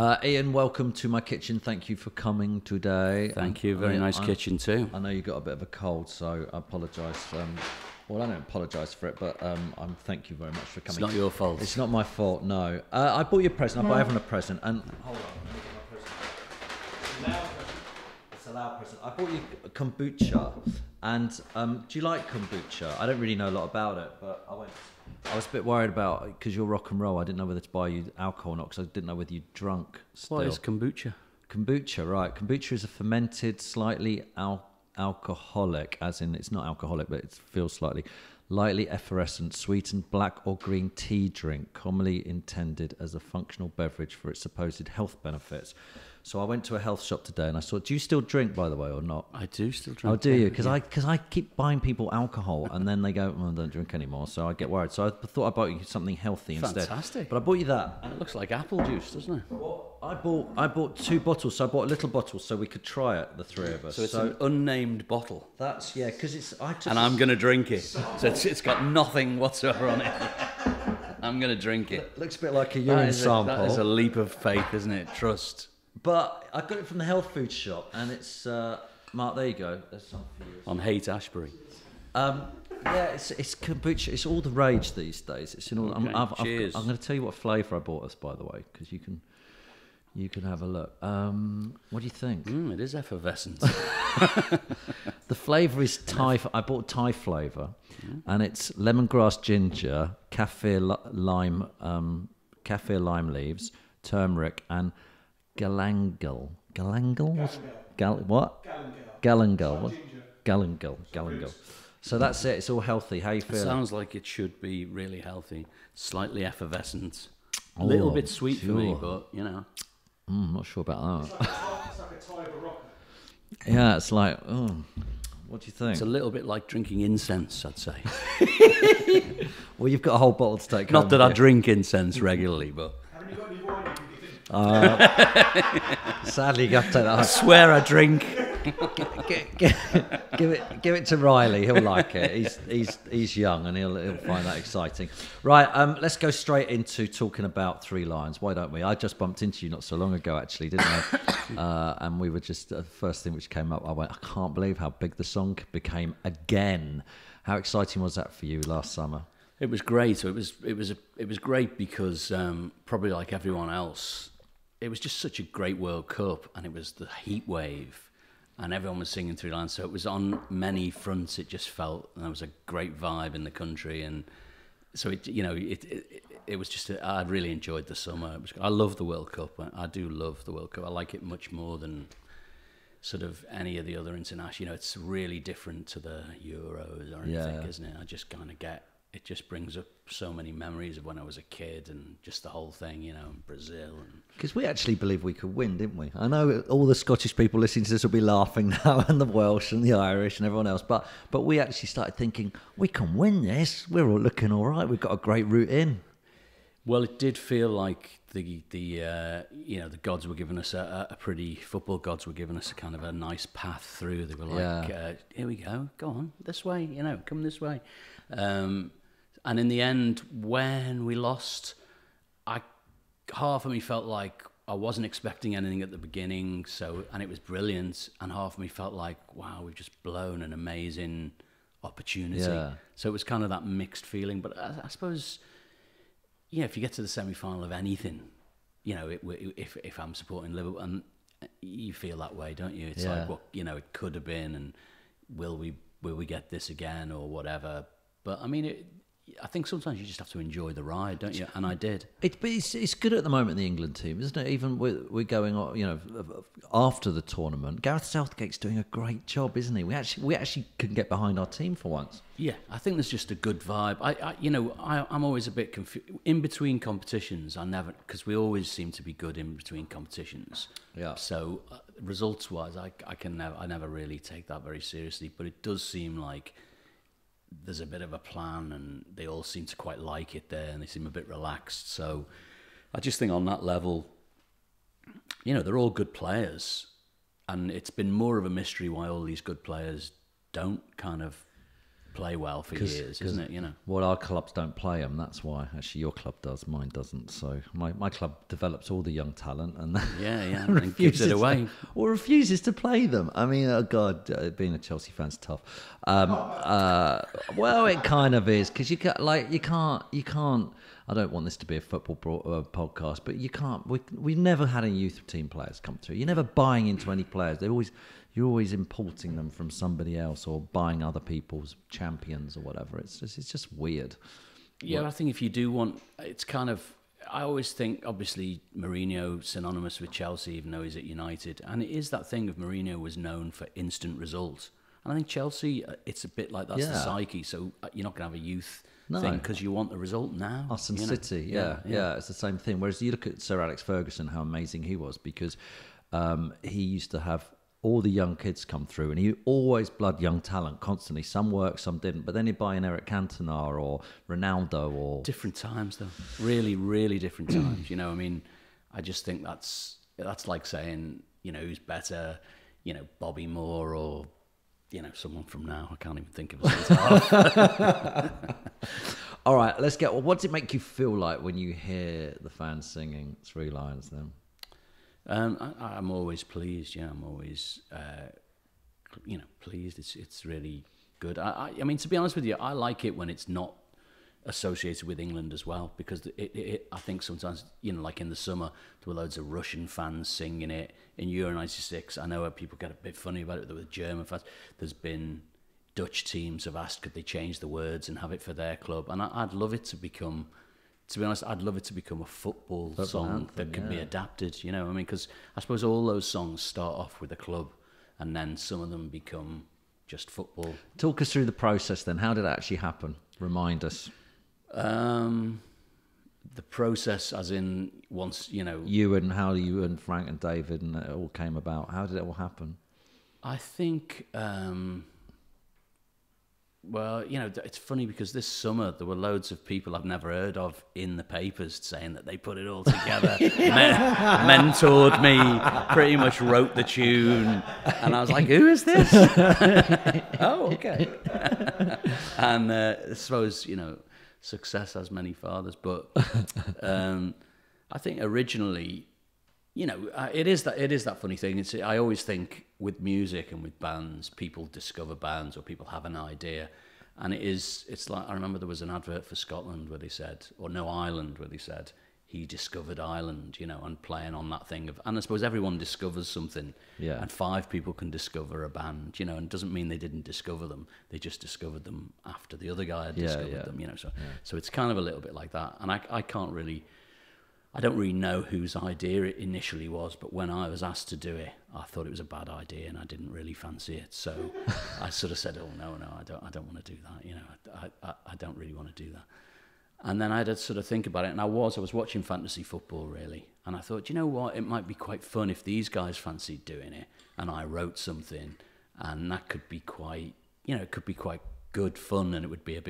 Ian, welcome to my kitchen. Thank you for coming today. Thank you. Very nice kitchen too. I know you got a bit of a cold, so I apologise. Well, I don't apologise for it, but thank you very much for coming. It's not your fault. It's not my fault, no. I bought you a present. I bought everyone a present. And hold on, let me get my present. It's a loud present. I bought you kombucha. And do you like kombucha? I don't really know a lot about it, but I was a bit worried about, because you're rock and roll, I didn't know whether to buy you alcohol or not, because I didn't know whether you'd drunk still. What is kombucha? Kombucha, right. Kombucha is a fermented, slightly alcoholic, as in it's not alcoholic, but it feels slightly, lightly effervescent, sweetened black or green tea drink, commonly intended as a functional beverage for its supposed health benefits. So I went to a health shop today and I saw, do you still drink, by the way, or not? I do still drink. Oh, do you? Because I keep buying people alcohol and then they go, well, I don't drink anymore, so I get worried. So I thought I bought you something healthy instead. Fantastic. But I bought you that. And it looks like apple juice, doesn't it? Well, I bought 2 bottles, so I bought a little bottle so we could try it, the 3 of us. So it's an unnamed bottle. That's, yeah, because it's... And I'm going to drink it. So it's got nothing whatsoever on it. I'm going to drink it. Looks a bit like a urine sample. That is a leap of faith, isn't it? Trust. But I got it from the health food shop, and it's Mark. There you go. There's some for you. On Haight-Ashbury. Yeah, it's kombucha. It's all the rage these days. It's in all. Okay. Cheers. I'm going to tell you what flavour I bought us, by the way, because you can have a look. What do you think? It is effervescent. The flavour is Thai. I bought Thai flavour, and it's lemongrass, ginger, kaffir lime leaves, turmeric, and galangal. What? Galangal. So that's it. It's all healthy. How you feeling? It sounds like it should be really healthy. Slightly effervescent. A little bit sweet for me, but you know. I'm not sure about that. It's like a Thai barocca. Yeah, it's like, what do you think? It's a little bit like drinking incense, I'd say. Well, you've got a whole bottle to take Not home that with I you. drink incense regularly, but... Haven't you got any wine you can Sadly, you have to take that I swear I drink. give it to Riley. He'll like it. He's young and he'll find that exciting. Right, let's go straight into talking about Three Lions. Why don't we? I just bumped into you not so long ago, actually, didn't I? And we were just the first thing which came up. I went, I can't believe how big the song became again. How exciting was that for you last summer? It was great. It was great because probably like everyone else, it was just such a great World Cup, and it was the heat wave. And everyone was singing Three Lions, so it was on many fronts. It just felt, and there was a great vibe in the country, and so it was just. I really enjoyed the summer. I love the World Cup. I do love the World Cup. I like it much more than sort of any of the other international. You know, it's really different to the Euros or anything, isn't it? I just kind of get. It just brings up so many memories of when I was a kid and just the whole thing, you know, in Brazil. Because we actually believed we could win, didn't we? I know all the Scottish people listening to this will be laughing now, and the Welsh and the Irish and everyone else, but we actually started thinking, we can win this. We're all looking all right. We've got a great route in. Well, it did feel like the gods were giving us a pretty, football gods were giving us a kind of a nice path through. They were like, here we go on, this way, you know, come this way. And in the end, when we lost, half of me felt like I wasn't expecting anything at the beginning, and it was brilliant, and half of me felt like, wow, we've just blown an amazing opportunity. Yeah. So it was kind of that mixed feeling. But I suppose, yeah, if you get to the semi-final of anything, you know, if I'm supporting Liverpool, and you feel that way, don't you? It's like, well, you know, it could have been, and will we get this again or whatever? But I mean, I think sometimes you just have to enjoy the ride, don't you? And I did. It's good at the moment, the England team, isn't it? Even we're going on, you know, after the tournament. Gareth Southgate's doing a great job, isn't he? We actually can get behind our team for once. Yeah, I think there's just a good vibe. I'm always a bit confused in between competitions. Because we always seem to be good in between competitions. Yeah. So results-wise, I never really take that very seriously. But it does seem like there's a bit of a plan, and they all seem to quite like it there, and they seem a bit relaxed. So I just think on that level, you know, they're all good players, and it's been more of a mystery why all these good players don't kind of play well for years, isn't it? You know. Well, our clubs don't play them. That's why. Actually, your club does. Mine doesn't. So my club develops all the young talent and and gives it away, or refuses to play them. I mean, oh God, being a Chelsea fan's tough. Well, it kind of is because you can't. I don't want this to be a football podcast, but you can't. We've never had any youth team players come through. You're never buying into any players. You're always importing them from somebody else or buying other people's champions or whatever. It's just weird. Yeah, I think if you do want, it's kind of. I always think, obviously, Mourinho synonymous with Chelsea, even though he's at United, and it is that thing of Mourinho was known for instant results, and I think Chelsea, it's a bit like that's the psyche. So you're not going to have a youth. Thing because you want the result now. Us and City, yeah, it's the same thing. Whereas you look at Sir Alex Ferguson, how amazing he was because he used to have all the young kids come through, and he always blood young talent constantly. Some worked, some didn't. But then he'd buy in Eric Cantona or Ronaldo or different times though, really, really different times. You know, I mean, I just think that's like saying, you know, who's better, you know, Bobby Moore or. You know, someone from now. I can't even think of a half. All right, let's get. Well, what does it make you feel like when you hear the fans singing Three Lions? Then, I'm always pleased. Yeah, I'm always, pleased. It's really good. I mean, to be honest with you, I like it when it's not associated with England as well, because I think sometimes, you know, like in the summer, there were loads of Russian fans singing it. In Euro 96, I know people get a bit funny about it, there were German fans. There's been Dutch teams have asked could they change the words and have it for their club, and I'd love it to become, to be honest, I'd love it to become a football song anthem, that can be adapted, you know, I mean, because I suppose all those songs start off with a club and then some of them become just football. Talk us through the process then. How did it actually happen? Remind us. The process, as in once, you know... How you and Frank and David and it all came about. How did it all happen? I think, well, you know, it's funny because this summer there were loads of people I've never heard of in the papers saying that they put it all together, mentored me, pretty much wrote the tune, and I was like, who is this? Oh, okay. And I suppose, you know, success has many fathers, but I think originally, you know, it is that funny thing. I always think with music and with bands, people discover bands or people have an idea, and it's like, I remember there was an advert for Scotland where they said, or no, Ireland, where they said he discovered Ireland, you know, and playing on that thing of, and I suppose everyone discovers something, and 5 people can discover a band, you know, and it doesn't mean they didn't discover them, they just discovered them after the other guy had discovered them, you know, so it's kind of a little bit like that, and I don't really know whose idea it initially was, but when I was asked to do it, I thought it was a bad idea and I didn't really fancy it, so I sort of said, oh no, I don't want to do that, you know, I don't really want to do that. And then I had to sort of think about it, and I was watching fantasy football, really. And I thought, you know what, it might be quite fun if these guys fancied doing it, and I wrote something, and that could be quite, you know, it could be quite good fun, and it would be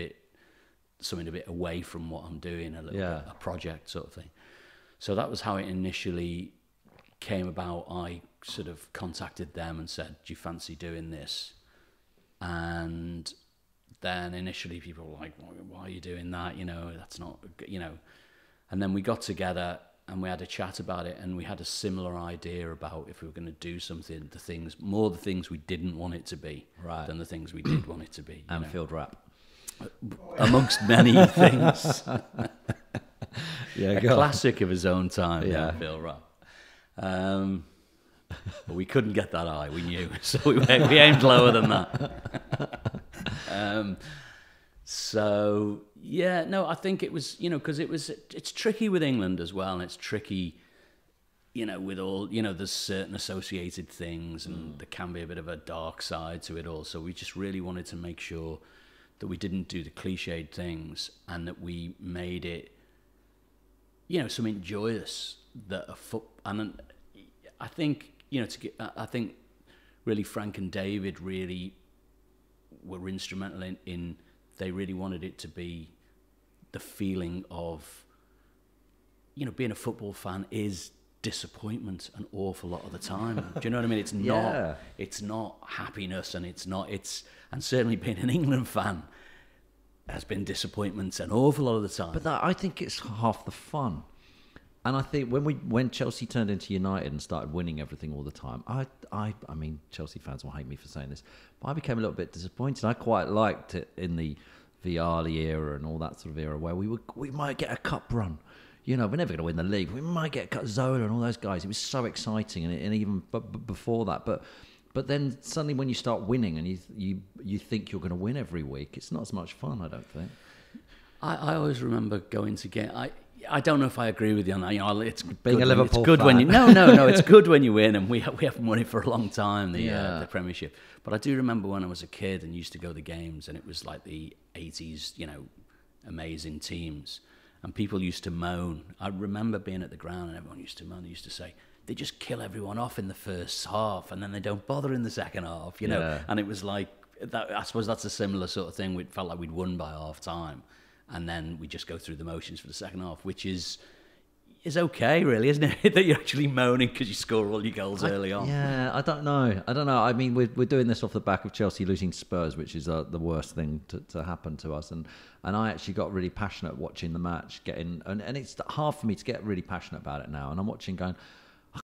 something a bit away from what I'm doing, a little bit, a project sort of thing. So that was how it initially came about. I sort of contacted them and said, do you fancy doing this? And then initially people were like, why are you doing that? You know, that's not, you know. And then we got together and we had a chat about it, and we had a similar idea about if we were going to do something, the things we didn't want it to be than the things we did want it to be. Anfield rap. Amongst many things. A go classic of his own time, Anfield rap. But we couldn't get that high, we knew. So we aimed lower than that. So yeah, no, I think it was, you know, because it's tricky with England as well, and it's tricky, you know, with all, you know, there's certain associated things, and there can be a bit of a dark side to it all. So we just really wanted to make sure that we didn't do the cliched things, and that we made it, you know, something joyous. And I think, you know, I think really Frank and David really were instrumental in they really wanted it to be the feeling of, you know, being a football fan is disappointment an awful lot of the time. Do you know what I mean? It's not happiness, and and certainly being an England fan has been disappointment an awful lot of the time. But I think it's half the fun. And I think when Chelsea turned into United and started winning everything all the time, I mean, Chelsea fans will hate me for saying this, but I became a little bit disappointed. I quite liked it in the Vialli era and all that sort of era where we might get a cup run. You know, we're never going to win the league. We might get a cut. Zola and all those guys. It was so exciting, and even before that. But then suddenly, when you start winning and you think you're going to win every week, it's not as much fun. I don't think. I always remember going to get. I don't know if I agree with you on that. You know, it's being a Liverpool fan. When you no. It's good when you win, and we haven't won it for a long time. The Premiership. But I do remember when I was a kid and used to go to the games, and it was like the 80s. You know, amazing teams. And people used to moan. I remember being at the ground and everyone used to moan. They used to say, they just kill everyone off in the first half and then they don't bother in the second half, you know. And it was like, I suppose that's a similar sort of thing. We felt like we'd won by half time. And then we just go through the motions for the second half, which is okay, really, isn't it? That you're actually moaning because you score all your goals early on. Yeah, I don't know. I mean, we're doing this off the back of Chelsea losing Spurs, which is the worst thing to happen to us. And I actually got really passionate watching the match, and it's hard for me to get really passionate about it now. And I'm watching going,